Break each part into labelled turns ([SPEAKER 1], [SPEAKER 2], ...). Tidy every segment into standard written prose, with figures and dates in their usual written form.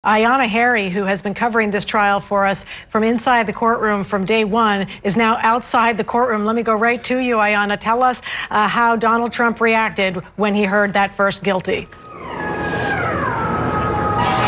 [SPEAKER 1] Ayanna Harry, who has been covering this trial for us from inside the courtroom from day one, is now outside the courtroom. Let me go right to you, Ayanna. Tell us how Donald Trump reacted when he heard that first guilty.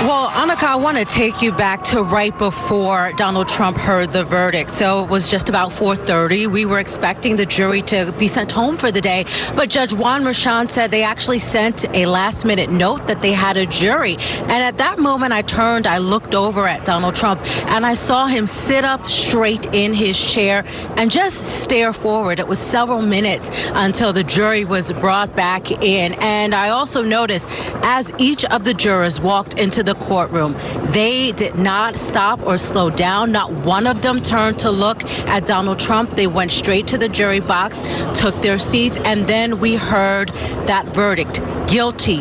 [SPEAKER 2] Well, Annika, I want to take you back to right before Donald Trump heard the verdict. So it was just about 4:30. We were expecting the jury to be sent home for the day, but Judge Juan Merchan said they actually sent a last-minute note that they had a jury. And at that moment, I looked over at Donald Trump, and I saw him sit up straight in his chair and just stare forward. It was several minutes until the jury was brought back in. And I also noticed as each of the jurors walked into the courtroom, they did not stop or slow down. Not one of them turned to look at Donald Trump. They went straight to the jury box, took their seats, and then we heard that verdict, guilty,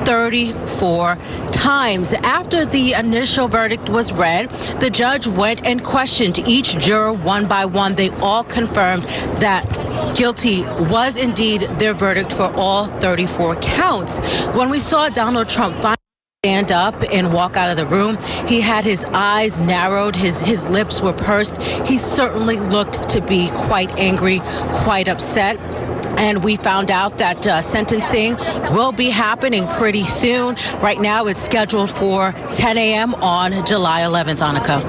[SPEAKER 2] 34 times. After the initial verdict was read, the judge went and questioned each juror one by one. They all confirmed that guilty was indeed their verdict for all 34 counts. When we saw Donald Trump stand up and walk out of the room, he had his eyes narrowed, his lips were pursed. He certainly looked to be quite angry, quite upset. And we found out that sentencing will be happening pretty soon. Right now it's scheduled for 10 a.m. on July 11th, Annika.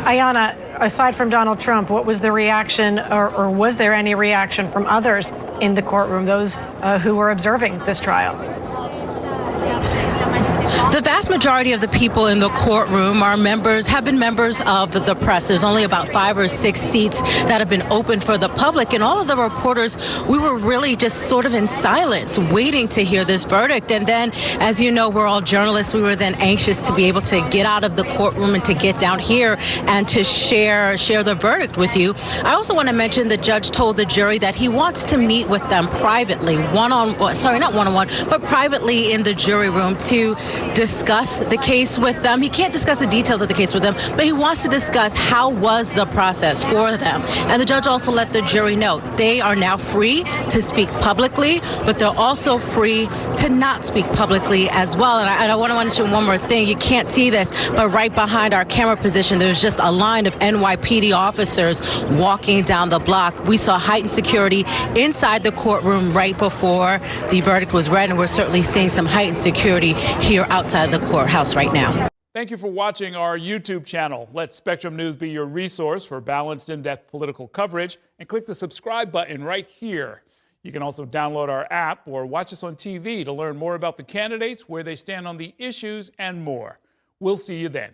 [SPEAKER 1] Ayanna, aside from Donald Trump, what was the reaction, or was there any reaction from others in the courtroom, those who were observing this trial?
[SPEAKER 2] The vast majority of the people in the courtroom have been members of the press. There's only about 5 or 6 seats that have been open for the public. And all of the reporters, we were really just sort of in silence, waiting to hear this verdict. And then, as you know, we're all journalists. We were then anxious to be able to get out of the courtroom and to get down here and to share the verdict with you. I also want to mention the judge told the jury that he wants to meet with them privately, not one-on-one, but privately in the jury room to discuss the case with them. He can't discuss the details of the case with them, but he wants to discuss how was the process for them. And the judge also let the jury know they are now free to speak publicly, but they're also free to not speak publicly as well. And I want to mention one more thing. You can't see this, but right behind our camera position, there's just a line of NYPD officers walking down the block. We saw heightened security inside the courtroom right before the verdict was read, and we're certainly seeing some heightened security here outside of the courthouse right now.
[SPEAKER 3] Thank you for watching our YouTube channel. Let Spectrum News be your resource for balanced, in-depth political coverage, and click the subscribe button right here. You can also download our app or watch us on TV to learn more about the candidates, where they stand on the issues, and more. We'll see you then.